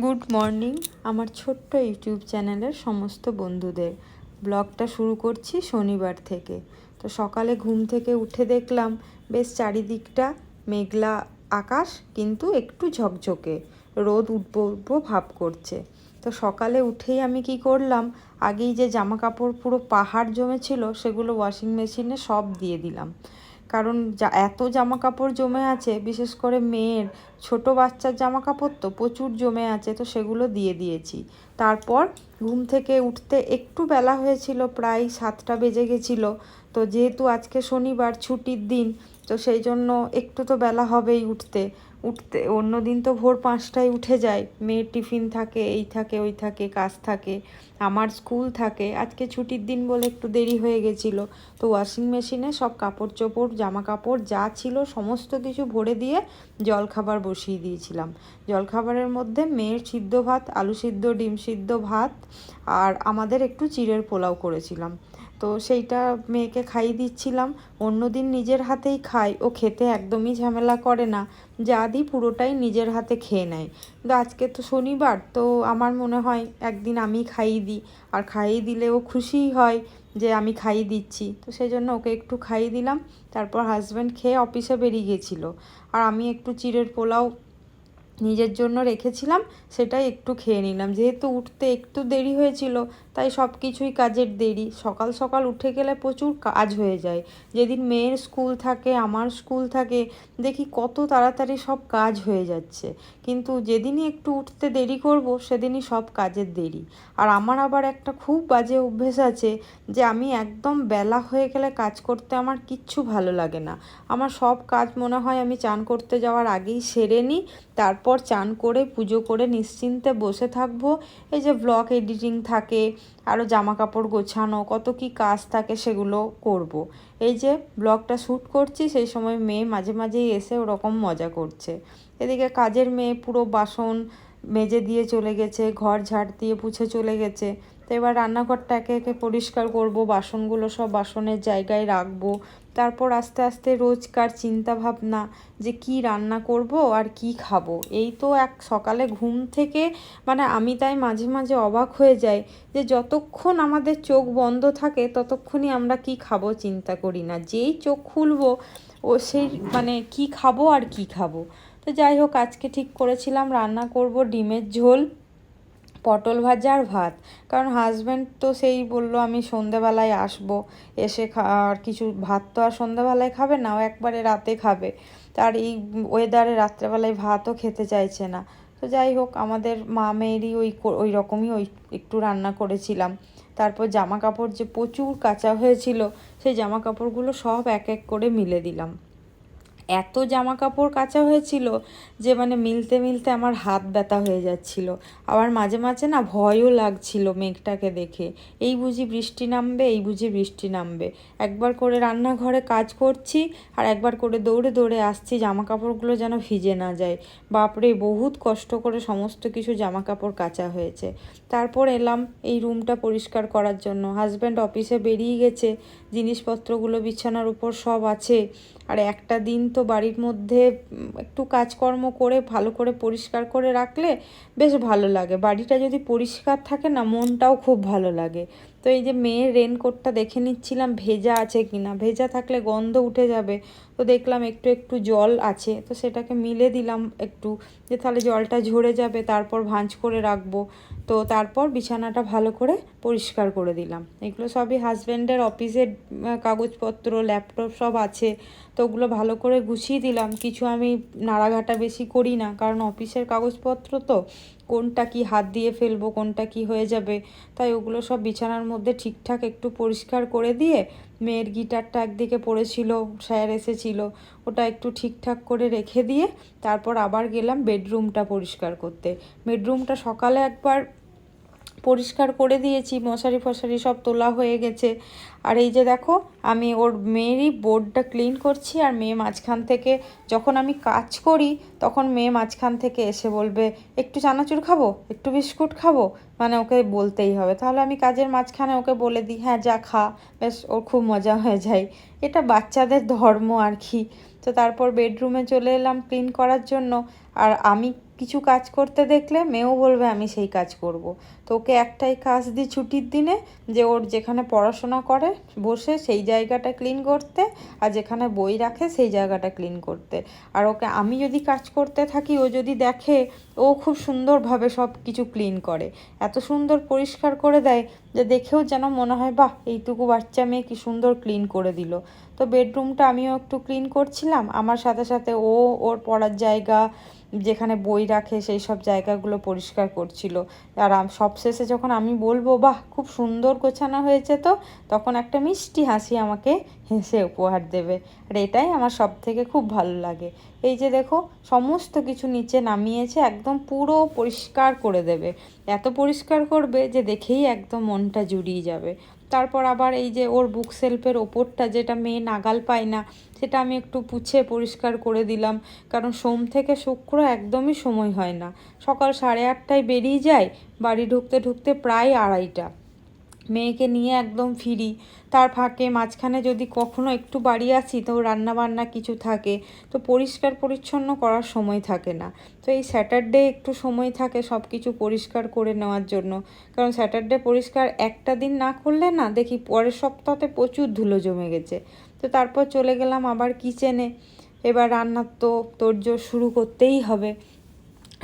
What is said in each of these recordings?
Good morning আমার ছোট্ট YouTube চ্যানেলের সমস্ত বন্ধুদের। ব্লগটা শুরু করছি শনিবার থেকে। তো সকালে ঘুম থেকে উঠে দেখলাম বেশ চারিদিকটা মেঘলা আকাশ, কিন্তু একটু ঝকঝকে, রোদ উঠবো উঠবো ভাব করছে। তো সকালে উঠেই আমি কি করলাম, আগেই যে জামা কাপড় পুরো পাহাড় জমেছিল সেগুলো ওয়াশিং মেশিনে সব দিয়ে দিলাম। কারণ এত জামা কাপড় জমে আছে, বিশেষ করে মেয়ের ছোট বাচ্চার জামা কাপড় তো প্রচুর জমে আছে, তো সেগুলো দিয়ে দিয়েছি। তারপর ঘুম থেকে উঠতে একটু বেলা হয়েছিল, প্রায় 7টা বেজে গেছিলো। তো যেহেতু আজকে শনিবার ছুটির দিন, তো সেই জন্য একটু তো বেলা হবেই উঠতে। অন্য দিন তো ভোর 5টায় উঠে যায়, মেয়ের টিফিন থাকে, এই থাকে ওই থাকে, কাজ থাকে, আমার স্কুল থাকে। আজকে ছুটির দিন বলে একটু দেরি হয়ে গেছিলো। তো ওয়াশিং মেশিনে সব কাপড় চোপড় জামা কাপড় যা ছিল সমস্ত কিছু ভরে দিয়ে জলখাবার বসিয়ে দিয়েছিলাম। জলখাবারের মধ্যে মেয়ের সিদ্ধ ভাত, আলু সিদ্ধ, ডিম সিদ্ধ ভাত, আর আমাদের একটু চিড়ের পোলাও করেছিলাম। তো সেইটা মেয়েকে খাইয়ে দিচ্ছিলাম। অন্যদিন নিজের হাতেই খাই, ও খেতে একদমই ঝামেলা করে না, যা দিই পুরোটাই নিজের হাতে খেয়ে নেয়। কিন্তু আজকে তো শনিবার, তো আমার মনে হয় একদিন আমি খাইয়ে দিই, আর খাইয়ে দিলে ও খুশিই হয় যে আমি খাইয়ে দিচ্ছি। তো সেই জন্য ওকে একটু খাইয়ে দিলাম। তারপর হাজব্যান্ড খেয়ে অফিসে বেরিয়ে গেছিলো, আর আমি একটু চিড়ের পোলাও নিজের জন্য রেখেছিলাম, সেটাই একটু খেয়ে নিলাম। যেহেতু উঠতে একটু দেরি হয়েছিল, তাই সব কিছুই কাজের দেরি। সকাল সকাল উঠে গেলে প্রচুর কাজ হয়ে যায়। যেদিন মেয়ের স্কুল থাকে, আমার স্কুল থাকে, দেখি কত তাড়াতাড়ি সব কাজ হয়ে যাচ্ছে। কিন্তু যেদিনই একটু উঠতে দেরি করব, সেদিনই সব কাজের দেরি। আর আমার আবার একটা খুব বাজে অভ্যেস আছে, যে আমি একদম বেলা হয়ে গেলে কাজ করতে আমার কিচ্ছু ভালো লাগে না। আমার সব কাজ মনে হয় আমি চান করতে যাওয়ার আগেই সেরে নিই, তারপর চান করে পুজো করে নিশ্চিন্তে বসে থাকবো। এই যে ব্লগ এডিটিং থাকে, আরও জামা কাপড় গোছানো, কত কি কাজ থাকে, সেগুলো করব। এই যে ব্লগটা শ্যুট করছি, সেই সময় মেয়ে মাঝে মাঝেই এসে ওরকম মজা করছে। এদিকে কাজের মেয়ে পুরো বাসন মেজে দিয়ে চলে গেছে, ঘর ঝাড় দিয়ে পুছে চলে গেছে। তো এবার রান্নাঘরটা একে একে পরিষ্কার করব, বাসনগুলো সব বাসনের জায়গায় রাখবো। তারপর আস্তে আস্তে রোজকার চিন্তা ভাবনা, যে কি রান্না করব আর কি খাবো। এই তো এক সকালে ঘুম থেকে, মানে আমি তাই মাঝে মাঝে অবাক হয়ে যাই, যে যতক্ষণ আমাদের চোখ বন্ধ থাকে ততক্ষণই আমরা কি খাবো চিন্তা করি না। যেই চোখ খুলবো, ও সেই মানে কি খাবো আর কি খাবো। তো যাই হোক, আজকে ঠিক করেছিলাম রান্না করব ডিমের ঝোল, পটল ভাজা আর ভাত। কারণ হাজব্যান্ড তো সেই বললো আমি সন্ধেবেলায় আসবো, এসে আর কিছু ভাত তো আর সন্ধেবেলায় খাবে না, ও একবারে রাতে খাবে। তার এই ওয়েদারে রাত্রেবেলায় ভাতও খেতে চাইছে না। তো যাই হোক, আমাদের মা মেয়েরই ওই রকমই একটু রান্না করেছিলাম। তারপর জামা কাপড় যে প্রচুর কাচা হয়েছিল, সেই জামা কাপড়গুলো সব এক এক করে মিলে দিলাম। এত জামা কাপড় কাচা হয়েছিল যে মানে মিলতে মিলতে আমার হাত ব্যথা হয়ে যাচ্ছিল। আবার মাঝে মাঝে না ভয়ও লাগছিল মেঘটাকে দেখে, এই বুঝি বৃষ্টি নামবে, এই বুঝি বৃষ্টি নামবে। একবার করে রান্নাঘরে কাজ করছি, আর একবার করে দৌড়ে দৌড়ে আসছি জামা কাপড়গুলো যেন ভিজে না যায়। বাপরে, বহুত কষ্ট করে সমস্ত কিছু জামা কাপড় কাচা হয়েছে। তারপর এলাম এই রুমটা পরিষ্কার করার জন্য। হাজব্যান্ড অফিসে বেরিয়ে গেছে, জিনিসপত্রগুলো বিছানার উপর সব আছে। আর একটা দিন তো বাড়ির মধ্যে একটু কাজকর্ম করে ভালো করে পরিষ্কার করে রাখলে বেশ ভালো লাগে। বাড়িটা যদি পরিষ্কার থাকে না, মনটাও খুব ভালো লাগে। তো এই যে মেয়ের রেনকোটটা দেখে নিচ্ছিলাম ভেজা আছে কিনা, ভেজা থাকলে গন্ধ উঠে যাবে। তো দেখলাম একটু একটু জল আছে, তো সেটাকে মিলে দিলাম একটু, যে তাহলে জলটা ঝরে যাবে, তারপর ভাঁজ করে রাখবো। তো তারপর বিছানাটা ভালো করে পরিষ্কার করে দিলাম। এগুলো সবই হাজব্যান্ডের অফিসের কাগজপত্র, ল্যাপটপ সব আছে, তো ওগুলো ভালো করে গুছিয়ে দিলাম। কিছু আমি নাড়াঘাটা বেশি করি না, কারণ অফিসের কাগজপত্র তো, কোনটা কি হাত দিয়ে ফেলবো, কোনটা কি হয়ে যাবে। তাই ওগুলো সব বিছানার মধ্যে ঠিকঠাক একটু পরিষ্কার করে দিয়ে, মেয়ের গিটারটা একদিকে পড়েছিল, স্যার এসেছিল, ওটা একটু ঠিকঠাক করে রেখে দিয়ে তারপর আবার গেলাম বেডরুমটা পরিষ্কার করতে। বেডরুমটা সকালে একবার পরিষ্কার করে দিয়েছি, মশারি ফশারি সব তোলা হয়ে গেছে। আর এই যে দেখো, আমি ওর মেয়েরই বোর্ডটা ক্লিন করছি, আর মেয়ে মাঝখান থেকে, যখন আমি কাজ করি তখন মেয়ে মাঝখান থেকে এসে বলবে একটু চানাচুর খাবো, একটু বিস্কুট খাবো, মানে ওকে বলতেই হবে। তাহলে আমি কাজের মাঝখানে ওকে বলে দিই হ্যাঁ যা খা, বেশ ওর খুব মজা হয়ে যায়। এটা বাচ্চাদের ধর্ম আর কি। তো তারপর বেডরুমে চলে এলাম ক্লিন করার জন্য। আর আমি কিছু কাজ করতে দেখলে মেয়েও বলবে আমি সেই কাজ করব। তো ওকে একটাই কাজ দিই ছুটির দিনে, যে ওর যেখানে পড়াশোনা করে বসে সেই জায়গাটা ক্লিন করতে, আর যেখানে বই রাখে সেই জায়গাটা ক্লিন করতে। আর ওকে আমি যদি কাজ করতে থাকি, ও যদি দেখে, ও খুব সুন্দরভাবে সব কিছু ক্লিন করে, এত সুন্দর পরিষ্কার করে দেয় যে দেখেও যেন মনে হয় বাহ, এইটুকু বাচ্চা মেয়ে কি সুন্দর ক্লিন করে দিল। তো বেডরুমটা আমিও একটু ক্লিন করছিলাম, আমার সাথে সাথে ও ওর পড়ার জায়গা, যেখানে বই রাখে সেই সব জায়গাগুলো পরিষ্কার করছিল। আর সবশেষে যখন আমি বলবো বাহ খুব সুন্দর গোছানো হয়েছে, তো তখন একটা মিষ্টি হাসি আমাকে হেসে উপহার দেবে। আর এটাই আমার সব থেকে খুব ভালো লাগে। এই যে দেখো, সমস্ত কিছু নিচে নামিয়েছে, একদম পুরো পরিষ্কার করে দেবে, এত পরিষ্কার করবে যে দেখেই একদম মনটা জুড়িয়ে যাবে। তারপর আবার এই যে ওর বুক সেলফের ওপরটা, যেটা মেয়ে নাগাল পায় না, সেটা আমি একটু পুছে পরিষ্কার করে দিলাম। কারণ সোম থেকে শুক্র একদমই সময় হয় না, সকাল 8:30টায় বেরিয়ে যায়, বাড়ি ঢুকতে ঢুকতে প্রায় 2:30। মেয়েকে নিয়ে একদম ফিরি, তার ফাঁকে মাঝখানে যদি কখনো একটু বাড়ি আসি তো রান্না বান্না কিছু থাকে, তো পরিষ্কার পরিচ্ছন্ন করার সময় থাকে না। তো এই স্যাটারডে একটু সময় থাকে সব কিছু পরিষ্কার করে নেওয়ার জন্য, কারণ স্যাটারডে পরিষ্কার একটা দিন না করলে না দেখি পরের সপ্তাহতে প্রচুর ধুলো জমে গেছে। তো তারপর চলে গেলাম আবার কিচেনে। এবার রান্নার তো তোড়জোড় শুরু করতেই হবে,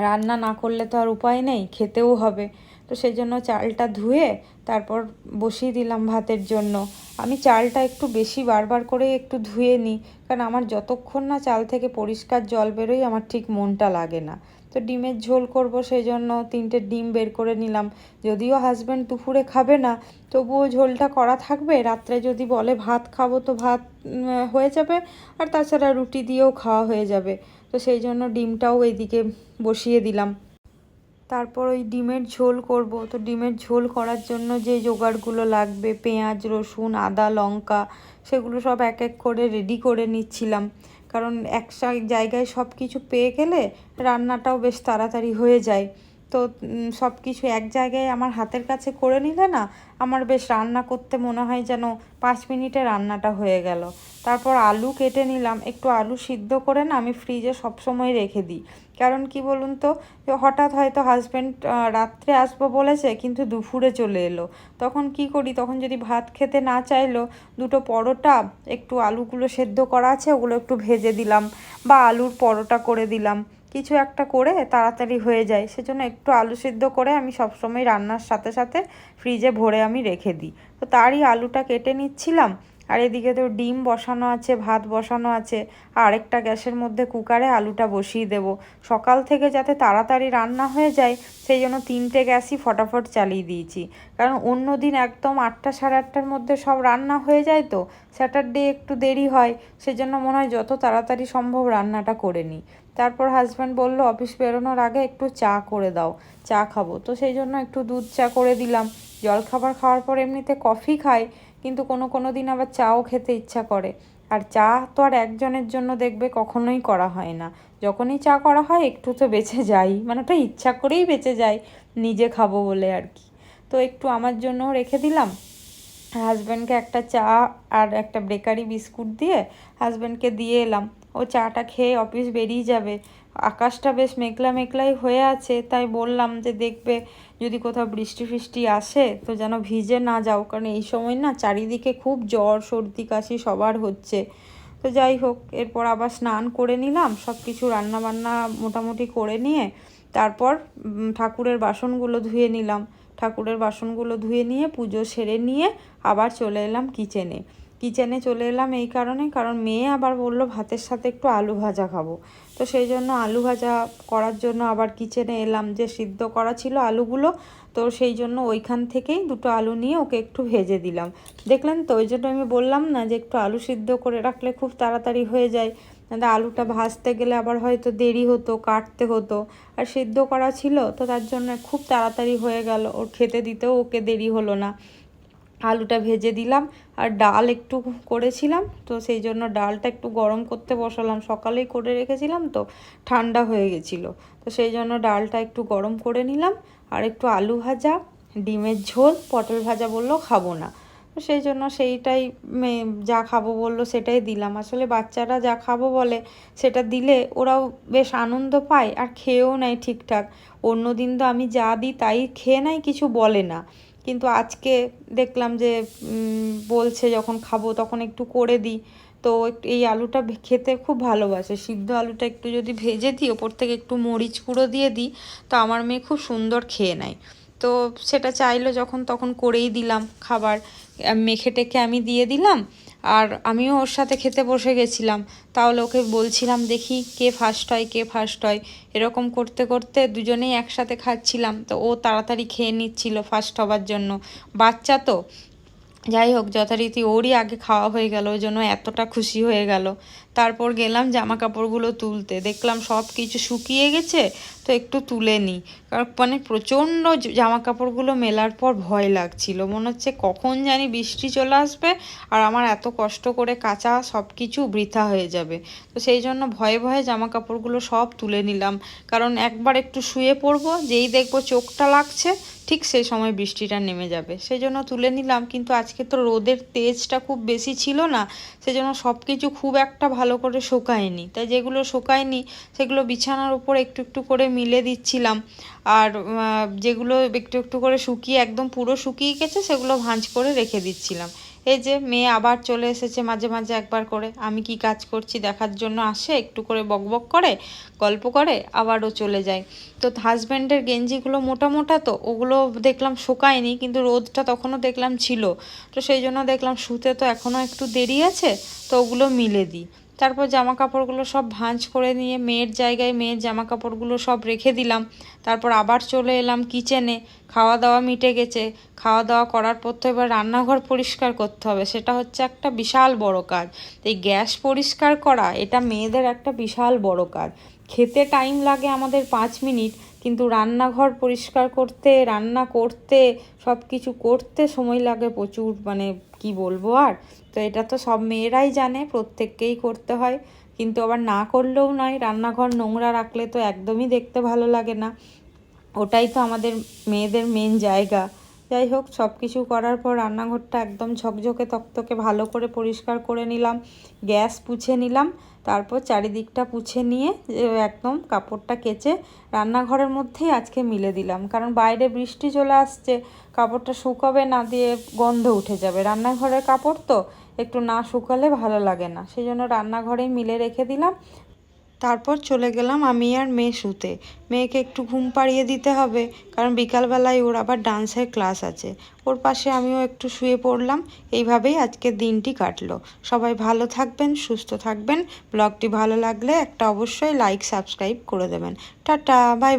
রান্না না করলে তো আর উপায় নেই, খেতেও হবে। তো সেই জন্য চালটা ধুয়ে তারপর বসিয়ে দিলাম ভাতের জন্য। আমি চালটা একটু বেশি বারবার করে একটু ধুয়ে নিই, কারণ আমার যতক্ষণ না চাল থেকে পরিষ্কার জল বেরোয় আমার ঠিক মনটা লাগে না। তো ডিমের ঝোল করব, সেই জন্য 3টে ডিম বের করে নিলাম। যদিও হাজব্যান্ড দুপুরে খাবে না, তবুও ঝোলটা করা থাকবে, রাত্রে যদি বলে ভাত খাবো তো ভাত হয়ে যাবে, আর তাছাড়া রুটি দিয়েও খাওয়া হয়ে যাবে। তো সেই জন্য ডিমটাও এইদিকে বসিয়ে দিলাম। তারপর ওই ডিমের ঝোল করব। তো ডিমের ঝোল করার জন্য যে জোগাড়গুলো লাগবে, পেঁয়াজ, রসুন, আদা, লঙ্কা, সেগুলো সব এক এক করে রেডি করে নিচ্ছিলাম। কারণ এক জায়গায় সব কিছু পেয়ে গেলে রান্নাটাও বেশ তাড়াতাড়ি হয়ে যায়। তো সব কিছু এক জায়গায় আমার হাতের কাছে করে নিলে না আমার বেশ রান্না করতে মনে হয় যেন 5 মিনিটে রান্নাটা হয়ে গেল। তারপর আলু কেটে নিলাম, একটু আলু সিদ্ধ করে না আমি ফ্রিজে সবসময় রেখে দিই। কারণ কি বলুন তো, হঠাৎ হয়তো হাজব্যান্ড রাত্রে আসবো বলেছে কিন্তু দুপুরে চলে এলো, তখন কি করি, তখন যদি ভাত খেতে না চাইলো, 2টো পরোটা, একটু আলুগুলো সেদ্ধ করা আছে ওগুলো একটু ভেজে দিলাম, বা আলুর পরোটা করে দিলাম, কিছু একটা করে তাড়াতাড়ি হয়ে যায়। সেজন্য একটু আলু সিদ্ধ করে আমি সবসময় রান্নার সাথে সাথে ফ্রিজে ভরে আমি রেখে দিই। তো তারই আলুটা কেটে নিচ্ছিলাম, আর এদিকে তো ডিম বসানো আছে, ভাত বসানো আছে, আর আরেকটা গ্যাসের মধ্যে কুকারে আলুটা বসিয়ে দেব। সকাল থেকে যাতে তাড়াতাড়ি রান্না হয়ে যায় সেই জন্য 3টে গ্যাসই ফটাফট চালিয়ে দিয়েছি। কারণ অন্য দিন একদম 8টা 8:30টার মধ্যে সব রান্না হয়ে যায়, তো স্যাটারডে একটু দেরি হয়, সেজন্য মনে হয় যত তাড়াতাড়ি সম্ভব রান্নাটা করে নিই। তারপর হাজব্যান্ড বলল অফিস বেরোনোর আগে একটু চা করে দাও, চা খাবো। তো সেই জন্য একটু দুধ চা করে দিলাম। জলখাবার খাওয়ার পর এমনিতে কফি খাই, কিন্তু কোনো দিন আবার চাও খেতে ইচ্ছা করে। আর চা তো আর একজনের জন্য দেখবে কখনোই করা হয় না, যখনই চা করা হয় একটু তো বেঁচে যাই, মানে ওটা ইচ্ছা করেই বেঁচে যায়, নিজে খাবো বলে আর কি। তো একটু আমার জন্য রেখে দিলাম। হাজব্যান্ডকে একটা চা আর একটা বেকারি বিস্কুট দিয়ে হাজব্যান্ডকে দিয়ে এলাম। ও চাটা খেয়ে অফিস বেরিয়ে যাবে। আকাশটা বেশ মেঘলা মেঘলাই হয়ে আছে, তাই বললাম যে দেখবে যদি কোথাও বৃষ্টি ফিষ্টি আসে তো যেন ভিজে না যাও, কারণ এই সময় না চারিদিকে খুব জ্বর সর্দি কাশি সবার হচ্ছে। তো যাই হোক, এরপর আবার স্নান করে নিলাম, সব কিছু রান্নাবান্না মোটামুটি করে নিয়ে তারপর ঠাকুরের বাসনগুলো ধুয়ে নিলাম। ঠাকুরের বাসনগুলো ধুয়ে নিয়ে পুজো সেরে নিয়ে আবার চলে এলাম কিচেনে। চলে এলাম এই কারণে, কারণ মেয়ে আবার বললো ভাতের সাথে একটু আলু ভাজা খাবো। তো সেই জন্য আলু ভাজা করার জন্য আবার কিচেনে এলাম, যে সিদ্ধ করা ছিল আলুগুলো, তো সেই জন্য ওইখান থেকেই 2টো আলু নিয়ে ওকে একটু ভেজে দিলাম। দেখলেন তো, ওই জন্য আমি বললাম না যে একটু আলু সিদ্ধ করে রাখলে খুব তাড়াতাড়ি হয়ে যায়, আলুটা ভাজতে গেলে আবার হয়তো দেরি হতো, কাটতে হতো। আর সিদ্ধ করা ছিল তো তার জন্য খুব তাড়াতাড়ি হয়ে গেল, ওর খেতে দিতেও ওকে দেরি হলো না। আলুটা ভেজে দিলাম, আর ডাল একটু করেছিলাম, তো সেই জন্য ডালটা একটু গরম করতে বসালাম, সকালেই করে রেখেছিলাম তো ঠান্ডা হয়ে গেছিলো। তো সেই জন্য ডালটা একটু গরম করে নিলাম, আর একটু আলু ভাজা, ডিমের ঝোল, পটল ভাজা বললো খাবো না। তো সেই জন্য সেইটাই যা খাবো বললো সেটাই দিলাম। আসলে বাচ্চারা যা খাবো বলে সেটা দিলে ওরাও বেশ আনন্দ পায় আর খেয়েও নেয় ঠিকঠাক। অন্য দিন তো আমি যা দিই তাই খেয়ে নেয়, কিছু বলে না, কিন্তু আজকে দেখলাম যে বলছে যখন খাবো তখন একটু করে দিই। তো এই আলুটা খেতে খুব ভালোবাসে, সিদ্ধ আলুটা একটু যদি ভেজে দিই ওপর থেকে একটু মরিচ গুঁড়ো দিয়ে দিই তো আমার মেয়ে খুব সুন্দর খেয়ে নেয়। তো সেটা চাইলো যখন তখন করেই দিলাম খাবার, মেখে টেখে আমি দিয়ে দিলাম। আর আমিও ওর সাথে খেতে বসে গেছিলাম, তাহলে ওকে বলছিলাম দেখি কে ফার্স্ট হয় কে ফার্স্ট হয়, এরকম করতে করতে দুজনেই একসাথে খাচ্ছিলাম। তো ও তাড়াতাড়ি খেয়ে নিচ্ছিল ফার্স্ট হবার জন্য, বাচ্চা তো। যাই হোক, যথারীতি ওরই আগে খাওয়া হয়ে গেল, ওই জন্য এতটা খুশি হয়ে গেল। তারপর গেলাম জামা কাপড়গুলো তুলতে, দেখলাম সব কিছু শুকিয়ে গেছে, তো একটু তুলে নিই। কারণ মানে প্রচণ্ড জামা কাপড়গুলো মেলার পর ভয় লাগছিল, মনে হচ্ছে কখন জানি বৃষ্টি চলে আসবে আর আমার এত কষ্ট করে কাচা সব কিছু বৃথা হয়ে যাবে। তো সেই জন্য ভয়ে ভয়ে জামা কাপড়গুলো সব তুলে নিলাম, কারণ একবার একটু শুয়ে পড়বো, যেই দেখবো চোখটা লাগছে ঠিক সেই সময় বৃষ্টিটা নেমে যাবে, সেই জন্য তুলে নিলাম। কিন্তু আজকে তো রোদের তেজটা খুব বেশি ছিল না, সেজন্য সব কিছু খুব একটা ভালো করে শুকায়নি। তাই যেগুলো শুকায়নি সেগুলো বিছানার উপর একটু একটু করে মিলে দিচ্ছিলাম, আর যেগুলো একটু একটু করে শুকিয়ে একদম পুরো শুকিয়ে গেছে সেগুলো ভাঁজ করে রেখে দিচ্ছিলাম। এই যে মেয়ে আবার চলে এসেছে, মাঝে মাঝে একবার করে আমি কি কাজ করছি দেখার জন্য আসে, একটু করে বকবক করে গল্প করে আবারও চলে যায়। তো হাজব্যান্ডের গেঞ্জিগুলো মোটা মোটা, তো ওগুলো দেখলাম শুকায়নি, কিন্তু রোদটা তখনও দেখলাম ছিল। তো সেই জন্য দেখলাম শুতে তো এখনও একটু দেরি আছে, তো ওগুলো মিলে দিই। তারপর জামা কাপড়গুলো সব ভাঁজ করে নিয়ে মেয়ের জায়গায় মেয়ের জামা কাপড়গুলো সব রেখে দিলাম। তারপর আবার চলে এলাম কিচেনে, খাওয়া দাওয়া মিটে গেছে। খাওয়া দাওয়া করার পর তো এবার রান্নাঘর পরিষ্কার করতে হবে, সেটা হচ্ছে একটা বিশাল বড় কাজ। এই গ্যাস পরিষ্কার করা এটা মেয়েদের একটা বিশাল বড় কাজ। খেতে টাইম লাগে আমাদের 5 মিনিট, কিন্তু রান্নাঘর পরিষ্কার করতে, রান্না করতে, সব কিছু করতে সময় লাগে প্রচুর, মানে কি বলবো আর। তো এটা তো সব মেয়েরাই জানে, প্রত্যেককেই করতে হয়, কিন্তু আবার না করলেও নয়, রান্নাঘর নোংরা রাখলে তো একদমই দেখতে ভালো লাগে না, ওটাই তো আমাদের মেয়েদের মেন জায়গা। যাই হোক, সব কিছু করার পর রান্নাঘরটা একদম ঝকঝকে তকতকে ভালো করে পরিষ্কার করে নিলাম, গ্যাস পুছে নিলাম। তারপর চারিদিকটা পুছে নিয়ে একদম কাপড়টা কেচে রান্নাঘরের মধ্যেই আজকে মিলে দিলাম, কারণ বাইরে বৃষ্টি চলে আসছে, কাপড়টা শুকাবে না, দিয়ে গন্ধ উঠে যাবে। রান্নাঘরের কাপড় তো একটু না শুকালে ভালো লাগে না, সেই জন্য রান্নাঘরেই মিলে রেখে দিলাম। তারপর চলে গেলাম আমি আর মেয়ে শুতে, মেয়েকে একটু ঘুম পাড়িয়ে দিতে হবে, কারণ বিকালবেলায় ওর আবার ডান্সের ক্লাস আছে, ওর পাশে আমিও একটু শুয়ে পড়লাম। এইভাবেই আজকের দিনটি কাটলো। সবাই ভালো থাকবেন, সুস্থ থাকবেন। ব্লগটি ভালো লাগলে একটা অবশ্যই লাইক সাবস্ক্রাইব করে দেবেন। Tata, by.